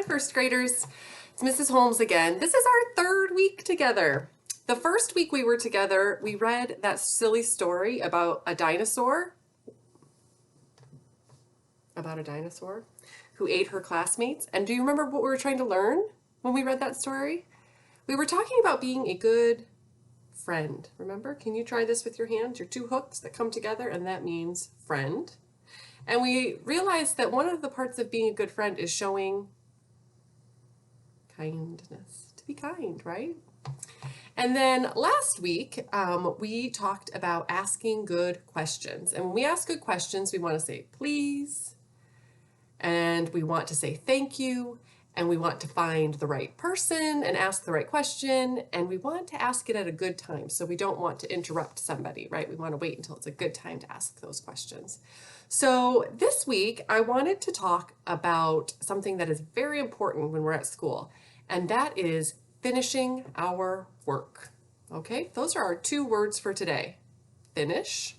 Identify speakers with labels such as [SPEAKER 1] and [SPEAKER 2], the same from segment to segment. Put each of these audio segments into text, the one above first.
[SPEAKER 1] first graders. It's Mrs. Holmes again. This is our third week together. The first week we were together, we read that silly story about a dinosaur who ate her classmates. And do you remember what we were trying to learn when we read that story? We were talking about being a good friend. Remember? Can you try this with your hands? Your two hooks that come together, and that means friend. And we realized that one of the parts of being a good friend is showing kindness. To be kind, right? And then last week, we talked about asking good questions. And when we ask good questions, we want to say please, and we want to say thank you, and we want to find the right person and ask the right question, and we want to ask it at a good time. So we don't want to interrupt somebody, right? We want to wait until it's a good time to ask those questions. So this week, I wanted to talk about something that is very important when we're at school, and that is finishing our work. Okay, those are our two words for today. Finish.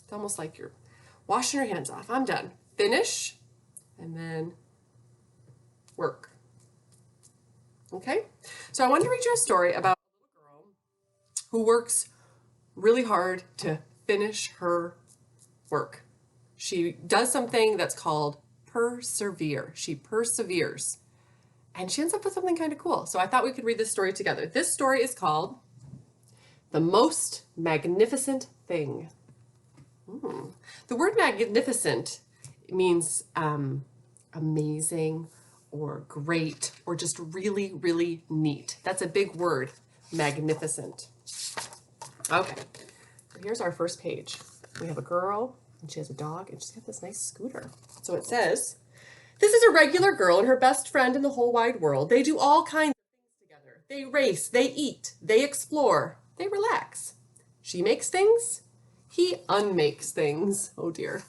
[SPEAKER 1] It's almost like you're washing your hands off. I'm done. Finish, and then work. Okay, so I wanted to read you a story about a little girl who works really hard to finish her work. She does something that's called persevere. She perseveres. And she ends up with something kind of cool. So I thought we could read this story together. This story is called The Most Magnificent Thing. The word magnificent means amazing or great or just really, really neat. That's a big word, magnificent. Okay, so here's our first page. We have a girl and she has a dog and she's got this nice scooter. So it says, this is a regular girl and her best friend in the whole wide world. They do all kinds of things together. They race, they eat, they explore, they relax. She makes things, he unmakes things. Oh dear.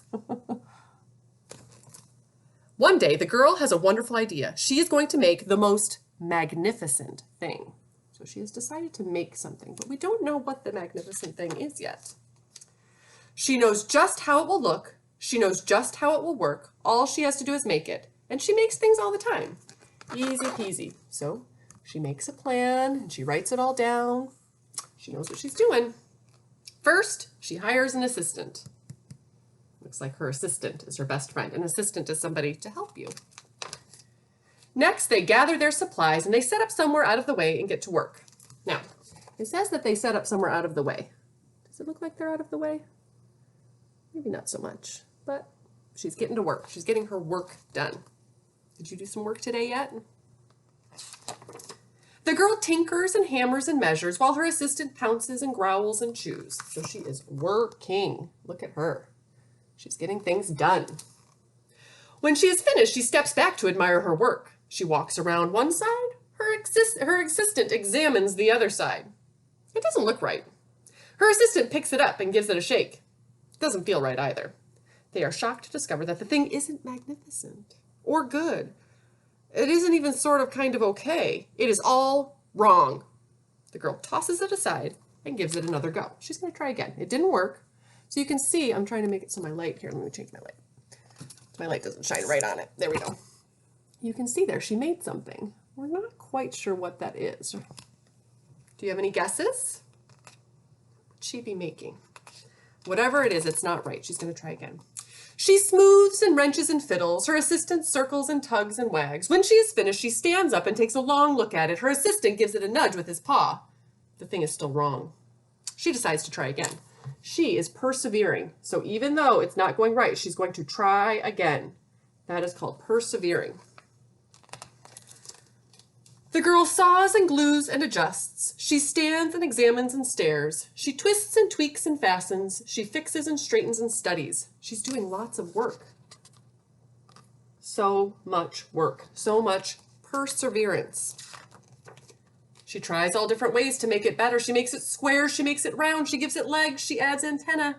[SPEAKER 1] One day, the girl has a wonderful idea. She is going to make the most magnificent thing. So she has decided to make something, but we don't know what the magnificent thing is yet. She knows just how it will look. She knows just how it will work. All she has to do is make it. And she makes things all the time. Easy peasy. So she makes a plan and she writes it all down. She knows what she's doing. First, she hires an assistant. Looks like her assistant is her best friend. An assistant is somebody to help you. Next, they gather their supplies and they set up somewhere out of the way and get to work. Now, it says that they set up somewhere out of the way. Does it look like they're out of the way? Maybe not so much, but she's getting to work. She's getting her work done. Did you do some work today yet? The girl tinkers and hammers and measures while her assistant pounces and growls and chews. So she is working. Look at her. She's getting things done. When she is finished, she steps back to admire her work. She walks around one side. Her assistant examines the other side. It doesn't look right. Her assistant picks it up and gives it a shake. It doesn't feel right either. They are shocked to discover that the thing isn't magnificent or good. It isn't even sort of kind of okay. It is all wrong. The girl tosses it aside and gives it another go. She's going to try again. It didn't work. So you can see, I'm trying to make it so my light, here, let me change my light. My light doesn't shine right on it. There we go. You can see there, she made something. We're not quite sure what that is. Do you have any guesses? What would she be making? Whatever it is, it's not right. She's going to try again. She smooths and wrenches and fiddles. Her assistant circles and tugs and wags. When she is finished, she stands up and takes a long look at it. Her assistant gives it a nudge with his paw. The thing is still wrong. She decides to try again. She is persevering. So even though it's not going right, she's going to try again. That is called persevering. The girl saws and glues and adjusts. She stands and examines and stares. She twists and tweaks and fastens. She fixes and straightens and studies. She's doing lots of work. So much work. So much perseverance. She tries all different ways to make it better. She makes it square. She makes it round. She gives it legs. She adds antenna.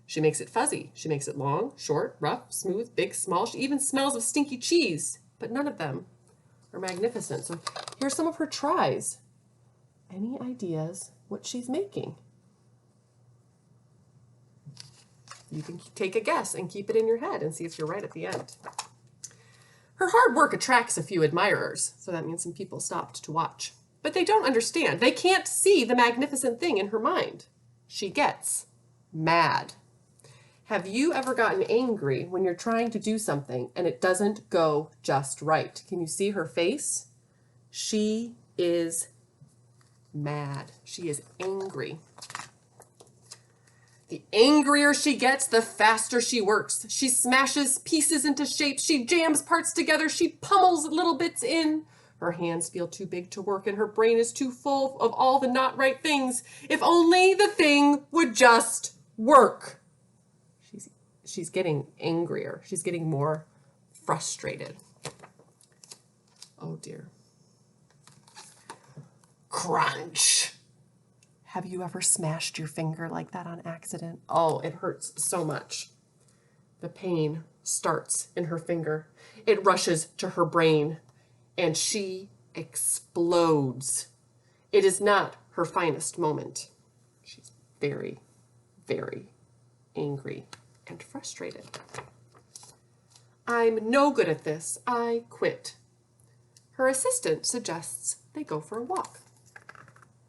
[SPEAKER 1] She makes it fuzzy. She makes it long, short, rough, smooth, big, small. She even smells of stinky cheese, but none of them are magnificent. So here's some of her tries. Any ideas what she's making? You can take a guess and keep it in your head and see if you're right at the end. Her hard work attracts a few admirers, so that means some people stopped to watch. But they don't understand. They can't see the magnificent thing in her mind. She gets mad. Have you ever gotten angry when you're trying to do something and it doesn't go just right? Can you see her face? She is mad. She is angry. The angrier she gets, the faster she works. She smashes pieces into shape. She jams parts together. She pummels little bits in. Her hands feel too big to work and her brain is too full of all the not right things. If only the thing would just work. She's getting angrier. She's getting more frustrated. Oh dear. Crunch. Have you ever smashed your finger like that on accident? Oh, it hurts so much. The pain starts in her finger. It rushes to her brain and she explodes. It is not her finest moment. She's very, very angry and frustrated. I'm no good at this. I quit. Her assistant suggests they go for a walk.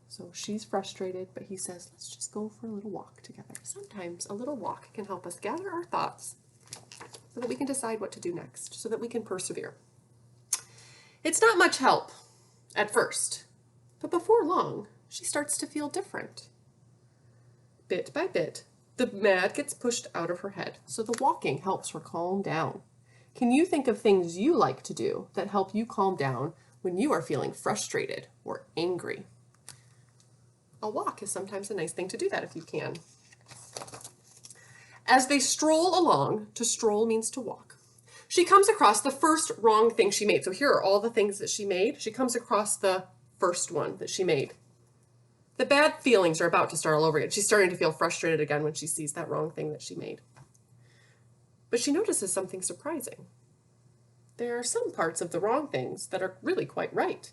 [SPEAKER 1] So she's frustrated, but he says, let's just go for a little walk together. Sometimes a little walk can help us gather our thoughts so that we can decide what to do next, so that we can persevere. It's not much help at first, but before long, she starts to feel different. Bit by bit, the mad gets pushed out of her head, so the walking helps her calm down. Can you think of things you like to do that help you calm down when you are feeling frustrated or angry? A walk is sometimes a nice thing to do that if you can. As they stroll along, to stroll means to walk, she comes across the first wrong thing she made. So here are all the things that she made. She comes across the first one that she made. The bad feelings are about to start all over again. She's starting to feel frustrated again when she sees that wrong thing that she made. But she notices something surprising. There are some parts of the wrong things that are really quite right.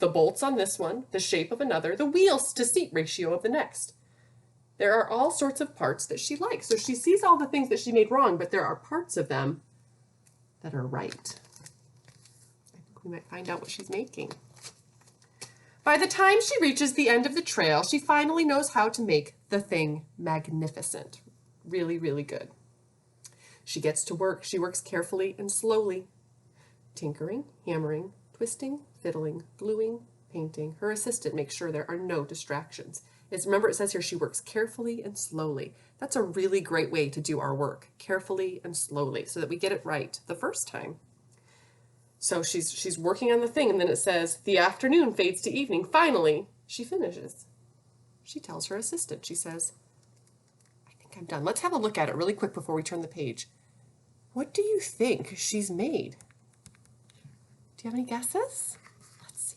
[SPEAKER 1] The bolts on this one, the shape of another, the wheels to seat ratio of the next. There are all sorts of parts that she likes. So she sees all the things that she made wrong, but there are parts of them that are right. I think we might find out what she's making. By the time she reaches the end of the trail, she finally knows how to make the thing magnificent. Really, really good. She gets to work. She works carefully and slowly, tinkering, hammering, twisting, fiddling, gluing, painting. Her assistant makes sure there are no distractions. Remember, it says here she works carefully and slowly. That's a really great way to do our work, carefully and slowly, so that we get it right the first time. So she's working on the thing, and then it says, the afternoon fades to evening. Finally, she finishes. She tells her assistant, she says, I think I'm done. Let's have a look at it really quick before we turn the page. What do you think she's made? Do you have any guesses? Let's see.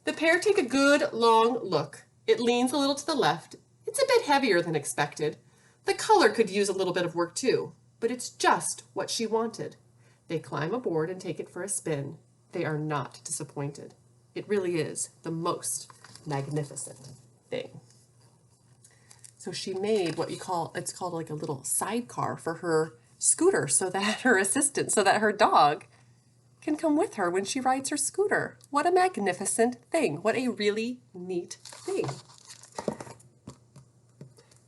[SPEAKER 1] The pair take a good long look. It leans a little to the left. It's a bit heavier than expected. The color could use a little bit of work too, but it's just what she wanted. They climb aboard and take it for a spin. They are not disappointed. It really is the most magnificent thing. So she made what it's called like a little sidecar for her scooter, so that her assistant, so that her dog can come with her when she rides her scooter. What a magnificent thing. What a really neat thing.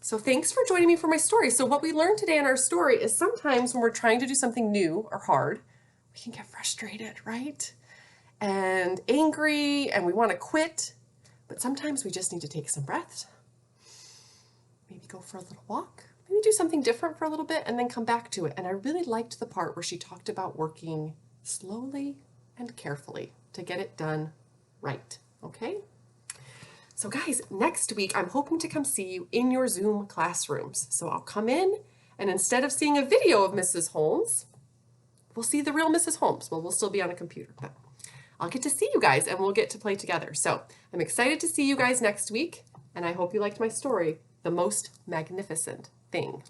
[SPEAKER 1] So thanks for joining me for my story. So what we learned today in our story is sometimes when we're trying to do something new or hard, we can get frustrated, right? And angry, and we want to quit. But sometimes we just need to take some breaths. Maybe go for a little walk. Maybe do something different for a little bit and then come back to it. And I really liked the part where she talked about working slowly and carefully to get it done right, okay? So guys, next week I'm hoping to come see you in your Zoom classrooms. So I'll come in, and instead of seeing a video of Mrs. Holmes, we'll see the real Mrs. Holmes. Well, we'll still be on a computer, but I'll get to see you guys and we'll get to play together. So I'm excited to see you guys next week, and I hope you liked my story, The Most Magnificent Thing.